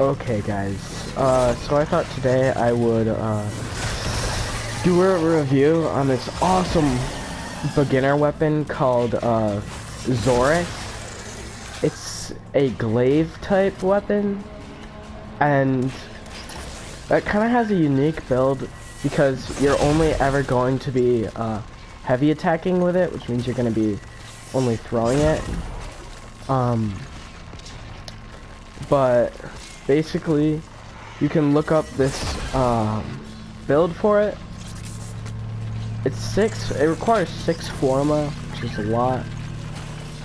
Okay guys, so I thought today I would do a review on this awesome beginner weapon called Xoris. It's a glaive type weapon, and that kind of has a unique build because you're only ever going to be heavy attacking with it, which means you're going to be only throwing it. But basically, you can look up this build for it. It requires 6 forma, which is a lot.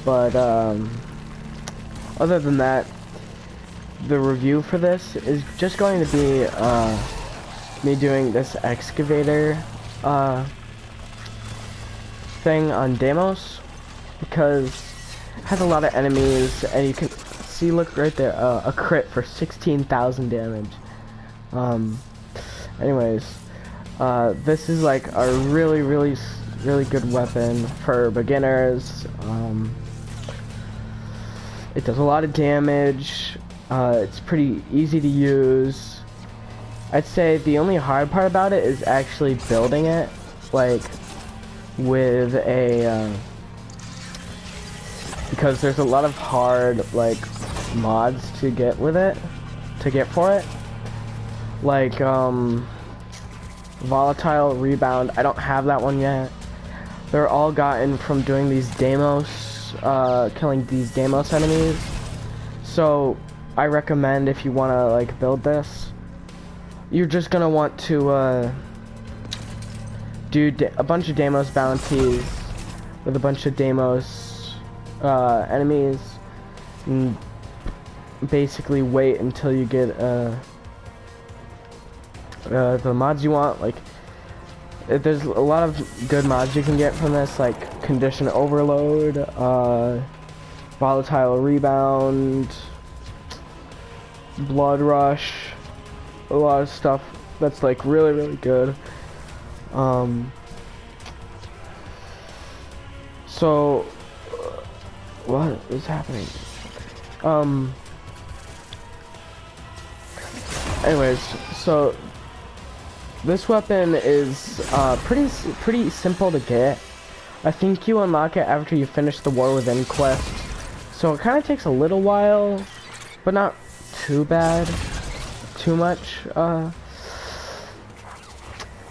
But other than that, the review for this is just going to be me doing this excavator thing on Deimos, because it has a lot of enemies, and you can see, look right there, a crit for 16,000 damage. Anyways, this is like a really good weapon for beginners. It does a lot of damage. It's pretty easy to use. I'd say the only hard part about it is actually building it, like with a because there's a lot of hard mods to get for it, like volatile rebound. I don't have that one yet. They're all gotten from doing these Deimos, killing these Deimos enemies. So I recommend, if you want to build this, you're just gonna want to do a bunch of Deimos bounties with a bunch of Deimos enemies, and basically wait until you get the mods you want. There's a lot of good mods you can get from this, like condition overload, volatile rebound, blood rush, a lot of stuff that's really good. So what is happening? Anyways, so this weapon is pretty simple to get. I think you unlock it after you finish the War Within quest, so it kind of takes a little while, but not too much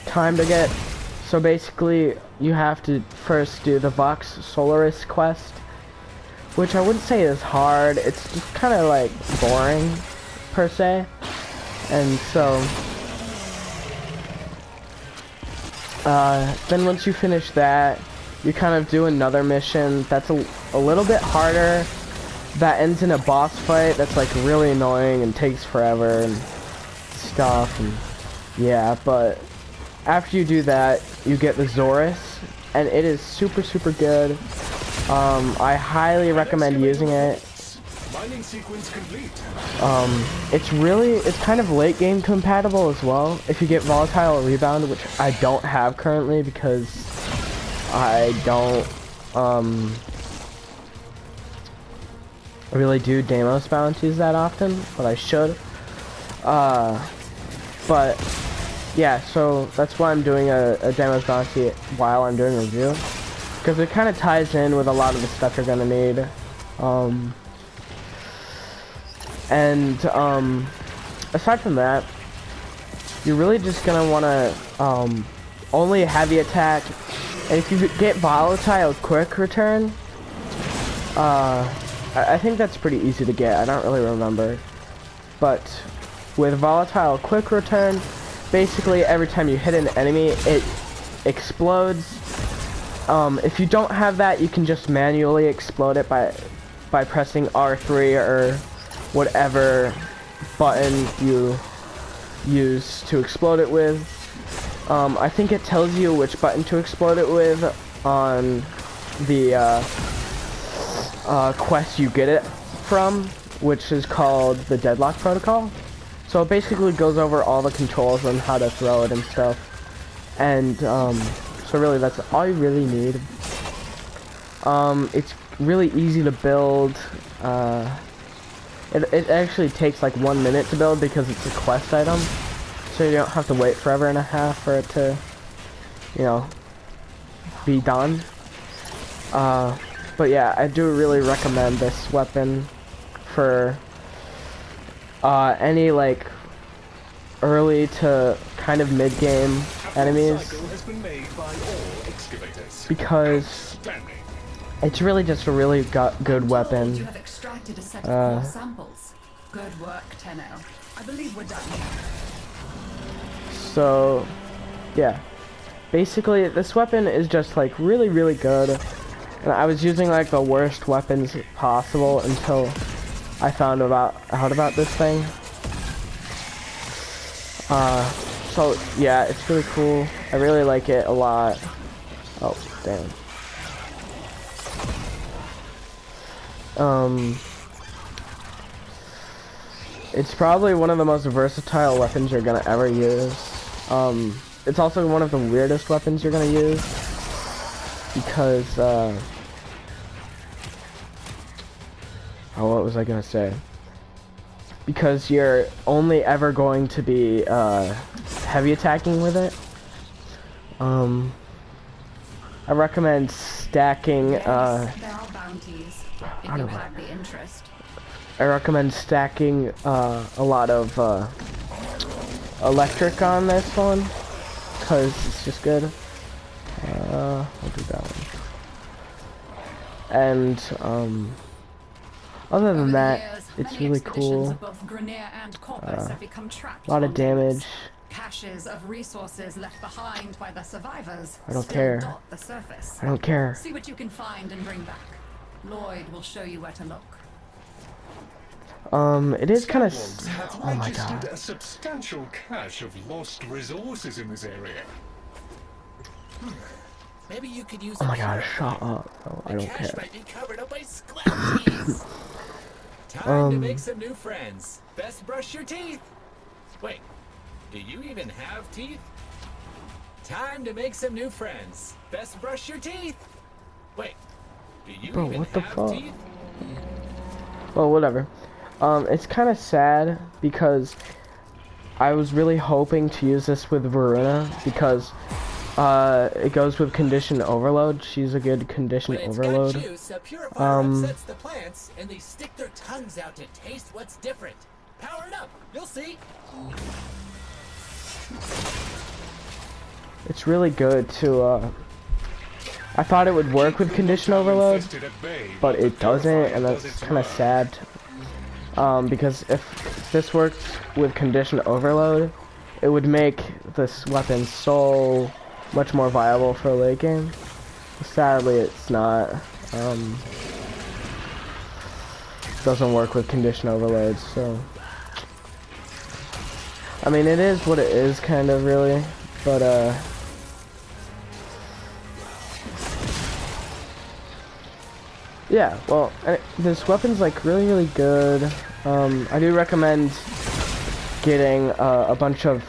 time to get. So basically, you have to first do the Xoris quest, which I wouldn't say is hard. It's just kind of boring per se. And so then once you finish that, you kind of do another mission that's a little bit harder, that ends in a boss fight that's really annoying and takes forever and stuff, and yeah. But after you do that, you get the Xoris, and it is super good. I highly recommend using it. Mining sequence complete. It's kind of late game compatible as well. If you get volatile rebound, which I don't have currently because I don't really do Deimos bounties that often, but I should. But yeah, so that's why I'm doing a Deimos bounty while I'm doing a review, because it kind of ties in with a lot of the stuff you're gonna need. Aside from that, you're really just gonna wanna only heavy attack, and if you get volatile quick return, I think that's pretty easy to get. I don't really remember, but with volatile quick return, basically every time you hit an enemy, it explodes. If you don't have that, you can just manually explode it by pressing R3 or whatever button you use to explode it with. I think it tells you which button to explode it with on the quest you get it from, which is called the Deadlock Protocol. So it basically goes over all the controls on how to throw it and stuff. And so really that's all you really need. It's really easy to build. It actually takes like 1 minute to build because it's a quest item, so you don't have to wait forever and a half for it to, you know, be done. But yeah, I do really recommend this weapon for any like early to kind of mid-game enemies, because it's really just a really good weapon. You have extracted a set of core samples. Good work, Tenno. I believe we're done. So, yeah. Basically, this weapon is just like really, really good. And I was using like the worst weapons possible until I found out about this thing. So yeah, it's really cool. I really like it a lot. Oh, damn. It's probably one of the most versatile weapons you're gonna ever use. It's also one of the weirdest weapons you're gonna use, because, oh, what was I gonna say? Because you're only ever going to be, heavy attacking with it. I recommend stacking, There are bounties, if you have the interest. I recommend stacking a lot of electric on this one, because it's just good. I'll do that one. And other than that, it's really cool. A lot of damage. Caches of resources left behind by the survivors. I don't care. Dot the surface. I don't care. See what you can find and bring back. Lloyd will show you where to look. It is kind of. Have Oh my registered god. a substantial cache of lost resources in this area. Maybe you could use Oh my god, shut up. Oh, I don't cache care. might be covered up by skeleton. Time to make some new friends. Best brush your teeth. Wait, do you even have teeth? Time to make some new friends. Best brush your teeth. Wait, do you Bro, even what the have fuck? teeth? Well, whatever. It's kind of sad because I was really hoping to use this with Varuna, because it goes with condition overload. She's a good condition When it's overload. got juice, a purifier upsets the plants, and they stick their tongues out to taste what's different. Power it up, you'll see. It's really good to, I thought it would work with condition overload, but it doesn't, and that's kind of sad. Because if this worked with condition overload, it would make this weapon so much more viable for a late game. Sadly, it's not. Doesn't work with condition overload, so. I mean, it is what it is, kind of, really, but, yeah, well, this weapon's like really, really good. I do recommend getting a bunch of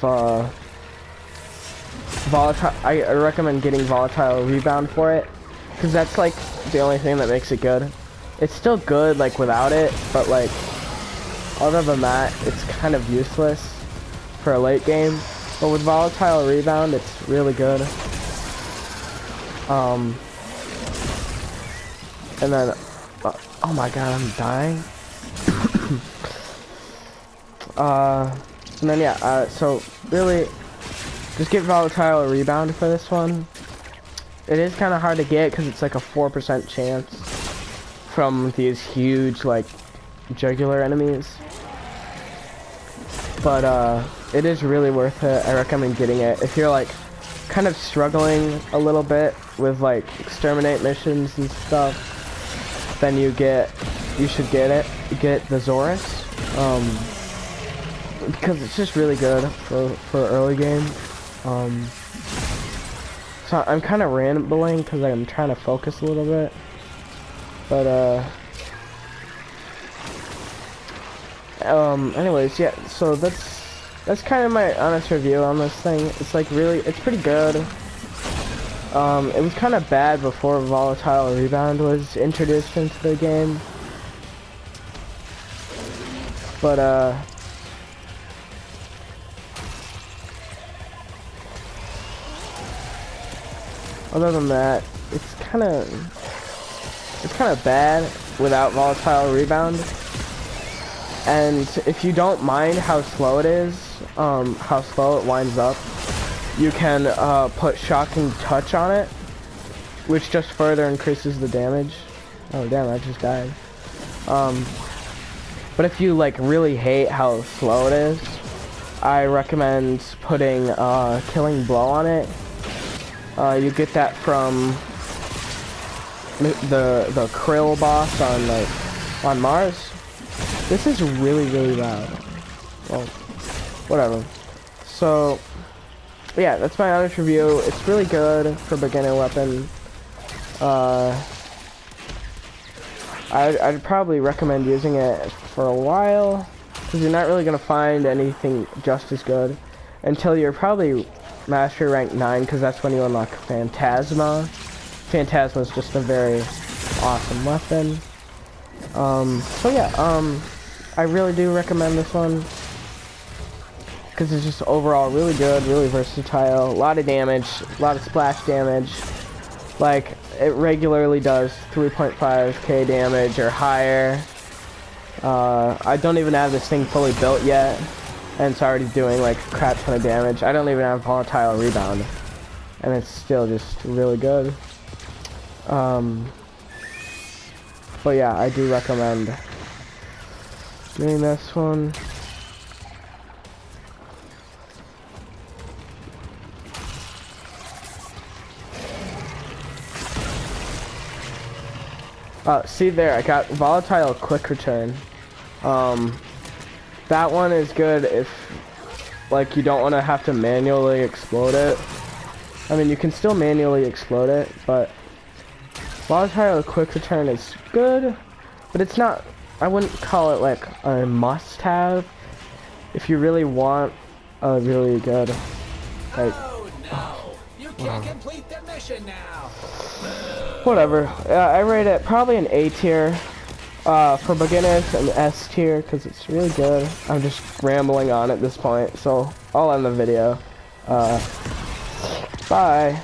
volatile. I recommend getting volatile rebound for it, because that's like the only thing that makes it good. It's still good like without it, but like other than that, it's kind of useless for a late game. But with volatile rebound, it's really good. And then, oh my god, I'm dying. And then yeah, so really, just get volatile rebound for this one. It is kind of hard to get because it's like a 4% chance from these huge like jugular enemies. But it is really worth it. I recommend getting it if you're like kind of struggling a little bit with like exterminate missions and stuff. Then you should get it. Get the Xoris, because it's just really good for early game. So I'm kind of rambling because I'm trying to focus a little bit, but anyways, yeah. So that's kind of my honest review on this thing. It's like it's pretty good. It was kind of bad before volatile rebound was introduced into the game. But other than that, it's kind of bad without volatile rebound. And if you don't mind how slow it is, how slow it winds up, you can put shocking touch on it, which just further increases the damage. Oh damn, I just died. But if you like really hate how slow it is, I recommend putting killing blow on it. You get that from the Krill boss on Mars. This is really loud. Well, whatever. So yeah, that's my honest review. It's really good for beginner weapon. I'd probably recommend using it for a while, because you're not really gonna find anything just as good until you're probably mastery rank 9, because that's when you unlock Phantasma. Phantasma is just a very awesome weapon. So yeah, I really do recommend this one, because it's just overall really good, really versatile, a lot of damage, a lot of splash damage. Like, it regularly does 3.5k damage or higher. I don't even have this thing fully built yet, and it's already doing like a crap ton of damage. I don't even have volatile rebound, and it's still just really good. But yeah, I do recommend doing this one. See there, I got volatile quick return. That one is good if like you don't want to have to manually explode it. I mean, you can still manually explode it, but volatile quick return is good, but it's not, I wouldn't call it like a must-have if you really want a really good, like, Oh no! You can't complete the mission now! whatever. I rate it probably an A tier. For beginners, an S tier, because it's really good. I'm just rambling on at this point, so I'll end the video. Bye.